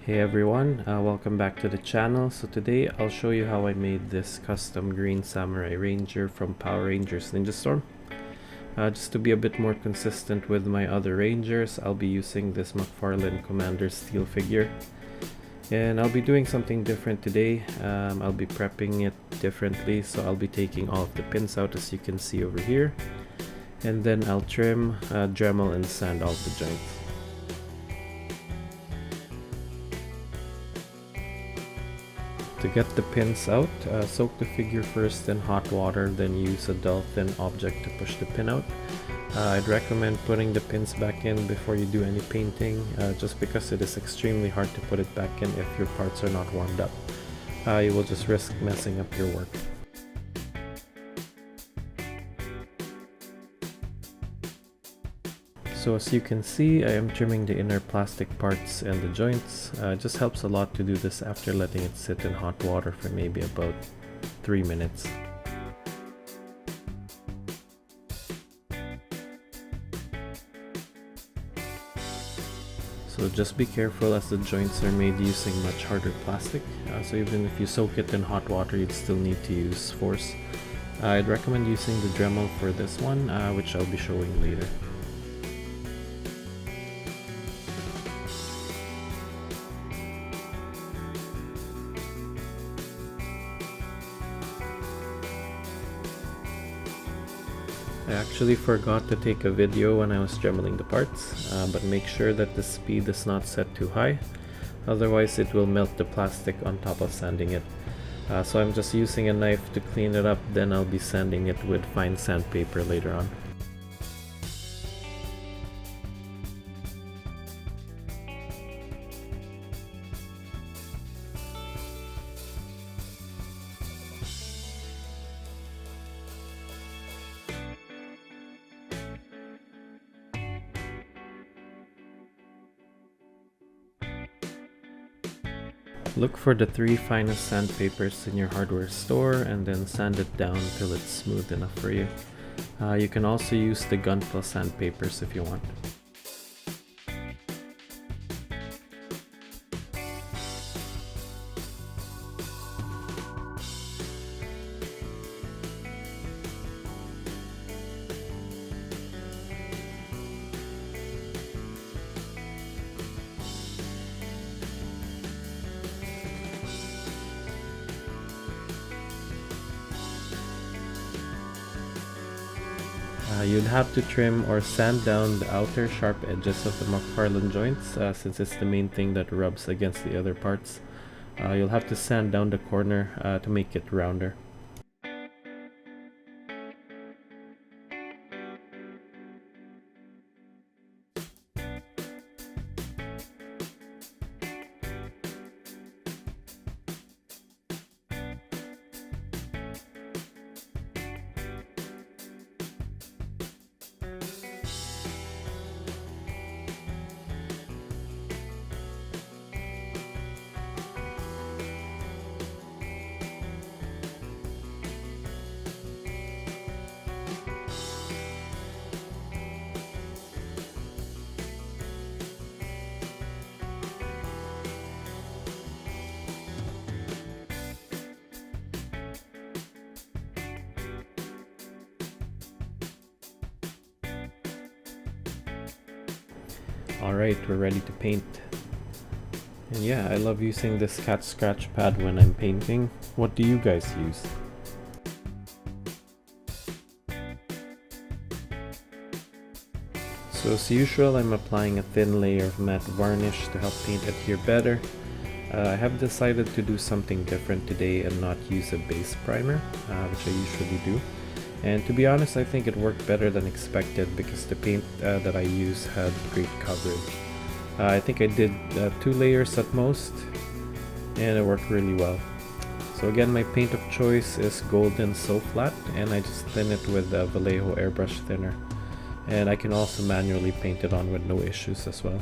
Hey everyone, welcome back to the channel. So today I'll show you how I made this custom green samurai ranger from Power Rangers Ninja Storm. Just to be a bit more consistent with my other rangers, I'll be using this McFarlane Commander steel figure. And I'll be doing something different today. I'll be prepping it differently, so I'll be taking all of the pins out, as you can see over here. And then I'll trim, Dremel, and sand all the joints. To get the pins out, soak the figure first in hot water, then use a dull thin object to push the pin out. I'd recommend putting the pins back in before you do any painting, just because it is extremely hard to put it back in if your parts are not warmed up. You will just risk messing up your work. So as you can see, I am trimming the inner plastic parts and the joints. It just helps a lot to do this after letting it sit in hot water for maybe about 3 minutes. So just be careful, as the joints are made using much harder plastic. So even if you soak it in hot water, you'd still need to use force. I'd recommend using the Dremel for this one, which I'll be showing later. I actually forgot to take a video when I was dremeling the parts, but make sure that the speed is not set too high, otherwise it will melt the plastic on top of sanding it. So I'm just using a knife to clean it up, then I'll be sanding it with fine sandpaper later on. Look for the 3 finest sandpapers in your hardware store and then sand it down till it's smooth enough for you. You can also use the gunpla sandpapers if you want. You'd have to trim or sand down the outer sharp edges of the McFarlane joints, since it's the main thing that rubs against the other parts. You'll have to sand down the corner to make it rounder. Alright, we're ready to paint. And yeah, I love using this cat scratch pad when I'm painting. What do you guys use? So as usual, I'm applying a thin layer of matte varnish to help paint adhere better. I have decided to do something different today and not use a base primer, which I usually do. And to be honest, I think it worked better than expected because the paint that I used had great coverage. I think I did 2 layers at most, and it worked really well. So again, my paint of choice is golden SoFLat, and I just thin it with a Vallejo airbrush thinner. And I can also manually paint it on with no issues as well.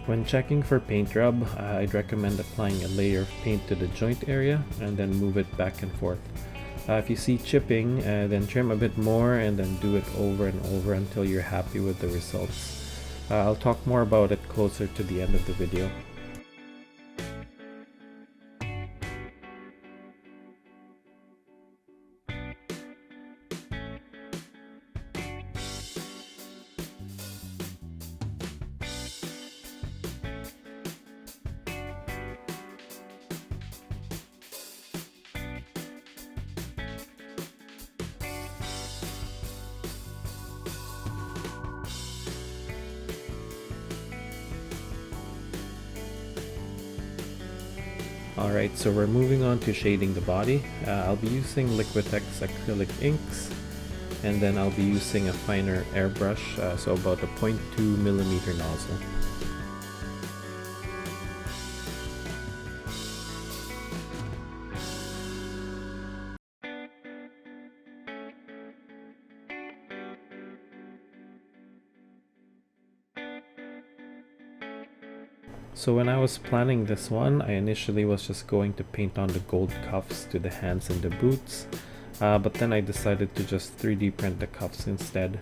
When checking for paint rub, I'd recommend applying a layer of paint to the joint area and then move it back and forth. If you see chipping, then trim a bit more and then do it over and over until you're happy with the results. I'll talk more about it closer to the end of the video. Alright, so we're moving on to shading the body. I'll be using Liquitex acrylic inks, and then I'll be using a finer airbrush, so about a 0.2mm nozzle. So when I was planning this one, I initially was just going to paint on the gold cuffs to the hands and the boots, but then I decided to just 3D print the cuffs instead.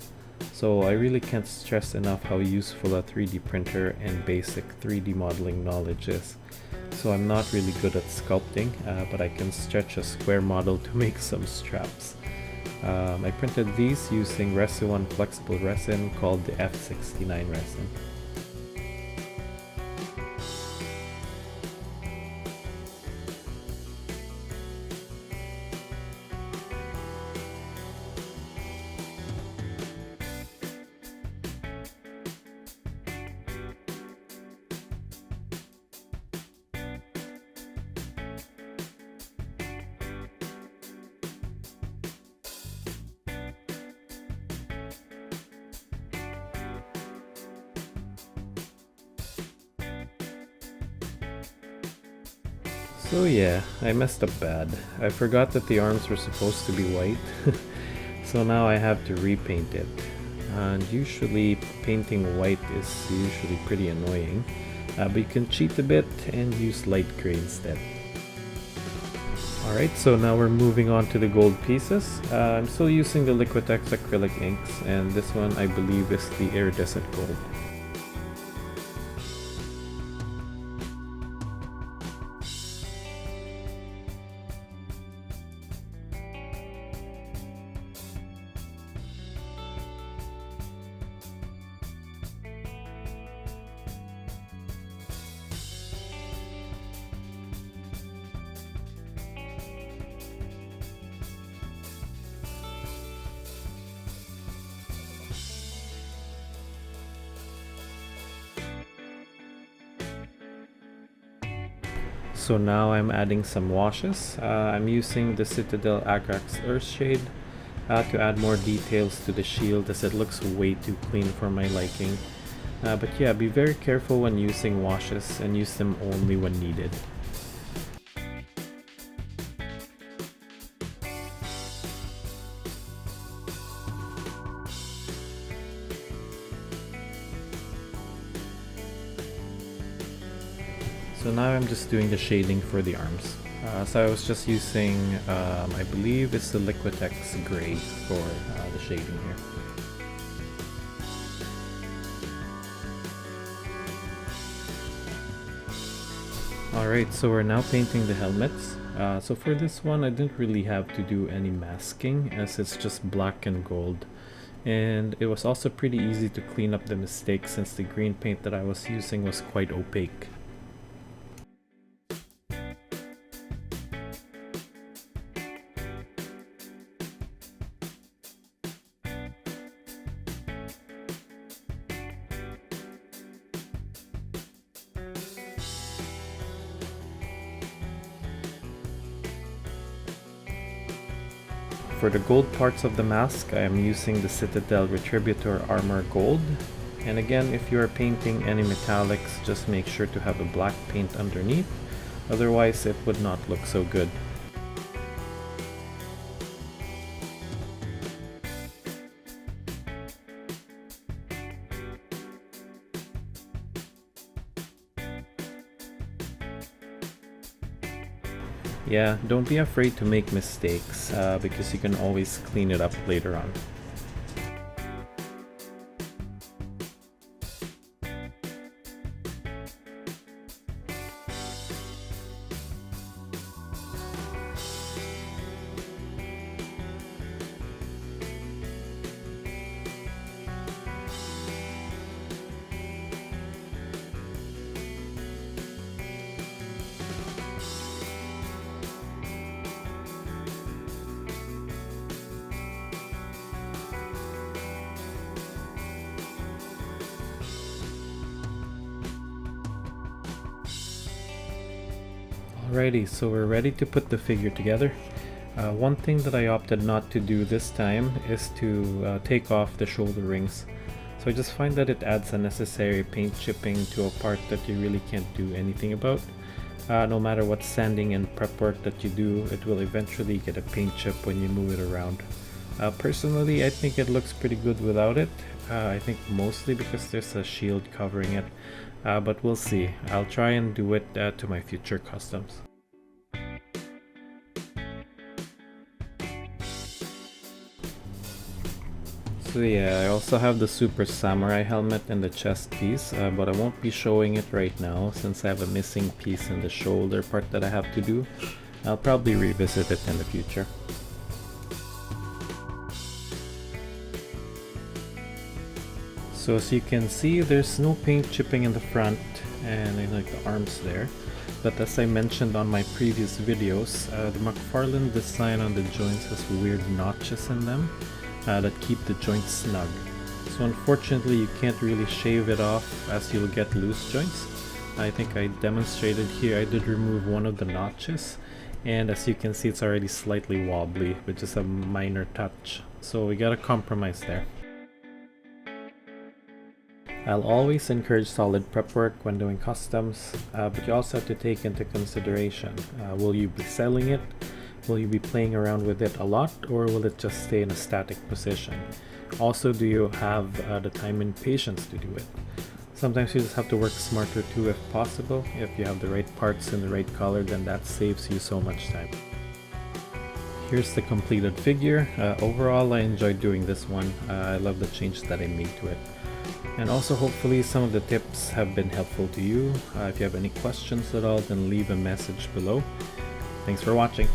So I really can't stress enough how useful a 3D printer and basic 3D modeling knowledge is. So I'm not really good at sculpting, but I can stretch a square model to make some straps. I printed these using Resin flexible resin called the F69 resin. So yeah, I messed up bad. I forgot that the arms were supposed to be white, so now I have to repaint it. And usually painting white is usually pretty annoying, but you can cheat a bit and use light gray instead. Alright, so now we're moving on to the gold pieces. I'm still using the Liquitex acrylic inks, and this one I believe is the iridescent gold. So now I'm adding some washes. I'm using the Citadel Agrax Earthshade to add more details to the shield, as it looks way too clean for my liking. But yeah, be very careful when using washes and use them only when needed. So now I'm just doing the shading for the arms. So I was just using, I believe it's the Liquitex Gray for the shading here. Alright, so we're now painting the helmets. So for this one I didn't really have to do any masking, as it's just black and gold. And it was also pretty easy to clean up the mistakes, since the green paint that I was using was quite opaque. For the gold parts of the mask, I am using the Citadel Retributor Armor Gold. And again, if you are painting any metallics, just make sure to have a black paint underneath, otherwise it would not look so good. Yeah, don't be afraid to make mistakes because you can always clean it up later on. Alrighty, so we're ready to put the figure together. One thing that I opted not to do this time is to take off the shoulder rings. So I just find that it adds unnecessary paint chipping to a part that you really can't do anything about. No matter what sanding and prep work that you do, it will eventually get a paint chip when you move it around. Personally, I think it looks pretty good without it. I think mostly because there's a shield covering it, but we'll see. I'll try and do it to my future customs. So yeah, I also have the Super Samurai helmet and the chest piece, but I won't be showing it right now since I have a missing piece in the shoulder part that I have to do. I'll probably revisit it in the future. So as you can see, there's no paint chipping in the front and I like the arms there. But as I mentioned on my previous videos, the McFarlane design on the joints has weird notches in them that keep the joints snug. So unfortunately you can't really shave it off as you'll get loose joints. I think I demonstrated here. I did remove one of the notches and as you can see it's already slightly wobbly, which is a minor touch. So we gotta compromise there. I'll always encourage solid prep work when doing customs, but you also have to take into consideration, will you be selling it? Will you be playing around with it a lot, or will it just stay in a static position? Also, do you have the time and patience to do it? Sometimes you just have to work smarter too if possible. If you have the right parts in the right color, then that saves you so much time. Here's the completed figure. Overall, I enjoyed doing this one. I love the change that I made to it. And also hopefully some of the tips have been helpful to you. If you have any questions at all, then leave a message below. Thanks for watching.